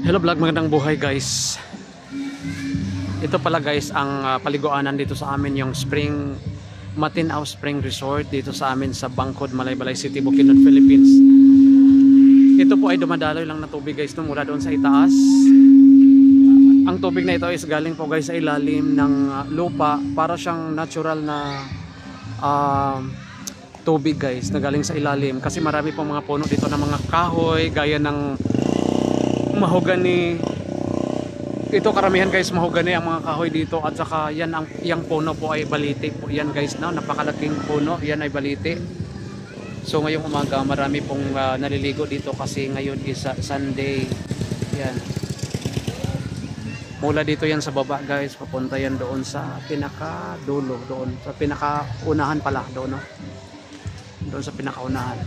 Hello vlog, magandang buhay guys. Ito pala guys ang paliguanan dito sa amin, yung Matinao Spring Resort dito sa amin sa Bangkod, Malaybalay City, Bukidnon, Philippines. Ito po ay dumadaloy lang na tubig guys no, mula doon sa itaas. Ang tubig na ito is galing po guys sa ilalim ng lupa, para siyang natural na tubig guys na galing sa ilalim, kasi marami pong mga puno dito ng mga kahoy gaya ng mahogany. Ito karamihan guys mahogany ang mga kahoy dito, at saka yan ang yang puno po ay baliti po yan guys no, napakalaking puno yan ay baliti. So ngayong umaga marami pong naliligo dito kasi ngayon is Sunday. Yan, mula dito yan sa baba guys, papunta yan doon sa pinaka dulo, doon sa pinakaunahan pala doon no? Doon sa pinakaunahan.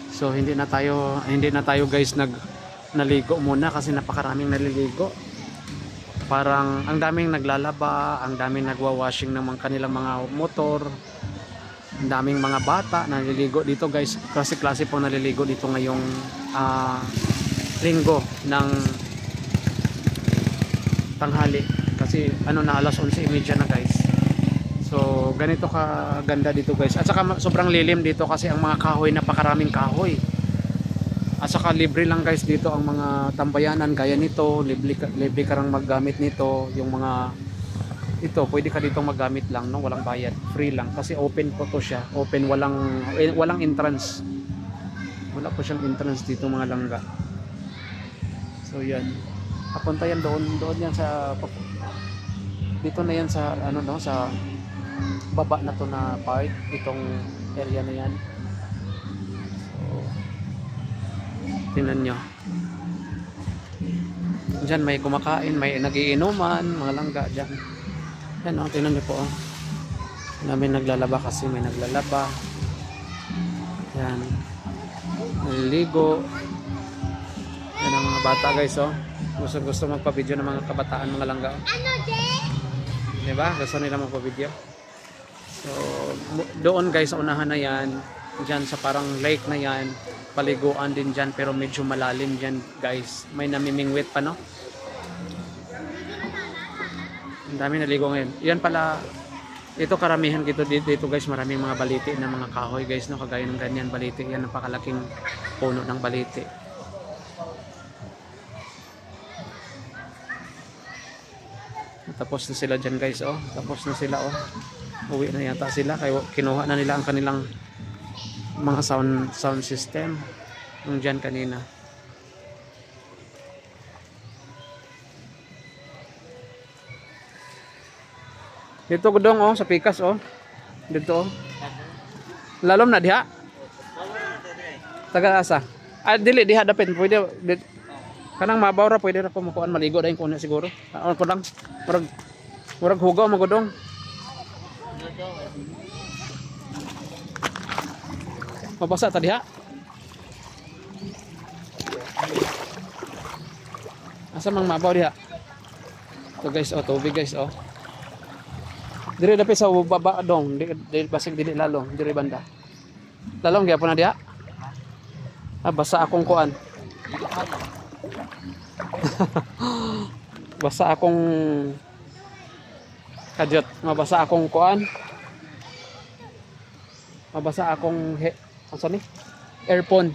So hindi na tayo guys naligo muna kasi napakaraming naliligo. Parang ang daming naglalaba, ang daming nagwa-washing ng mga kanilang mga motor, ang daming mga bata naliligo dito guys. Klase-klase po naliligo dito ngayong linggo ng tanghali, kasi na alas 11:30 na guys. So ganito kaganda dito guys, at saka sobrang lilim dito kasi ang mga kahoy, napakaraming kahoy. At saka libre lang guys dito ang mga tambayanan gaya nito, libre ka lang maggamit nito. Yung mga ito pwede ka dito maggamit lang no, walang bayad, free lang kasi open po to siya, open, walang entrance, wala po siyang entrance dito mga langga. So yan, papunta yan doon yan sa dito na yan sa no, sa baba na to na part, itong area na yan. Tingnan nyo, dyan may kumakain, may nagiinuman, mga langga dyan. Yan o, tingnan nyo po o. Namin naglalaba kasi may naglalaba. Yan, naliligo. Yan ang mga bata guys o. Gusto magpa-video ng mga kabataan, mga langga o. Diba? Gusto nila magpa-video. So doon guys sa unahan na yan, dyan sa parang lake na yan, paliguan din dyan, pero medyo malalim dyan guys, may namimingwit pa no. Ang dami naligo ngayon. Yan pala, ito karamihan dito guys, maraming mga baliti na mga kahoy guys no, kagaya ng ganyan baliti. Yan, napakalaking puno ng baliti. Tapos na sila dyan guys oh, tapos na sila oh, uwi na yata sila, kaya kinuha na nila ang kanilang mga sound system yung dyan kanina. Dito gudong oh, sa pikas oh, dito oh. Lalom na diha taga asa dili diha dapit pwede kanang mabaw ra, pwede ra ko makuan maligo dayon ko na siguro ko lang murag hugaw magudong. Mabasa ta diha. Asa mang mabaw diha? So guys, oh, tubig guys, oh. Dire dapat sa baba dong, di basig dili lalong, dire banda. Lalong gyapon na diha. Basa akong kuan. Basa akong kadyot, mabasa akong kuan. Mabasa akong ano ni? Earphone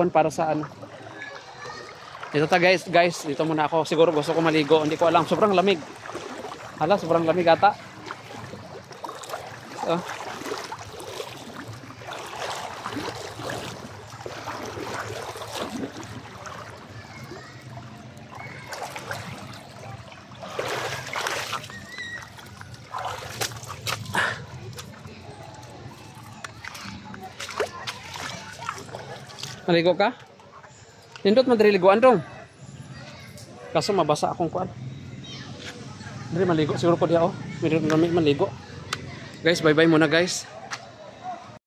para sa ano. Dito ta guys, dito muna ako. Siguro gusto ko maligo, hindi ko alam, sobrang lamig. Hala, sobrang lamig ata. So, maligo ka? Nindot man diri liguan dong. Kaso mabasa akong kuan. Diri maligo siguro ko diha oh. Meron maligo. Guys, bye-bye muna guys.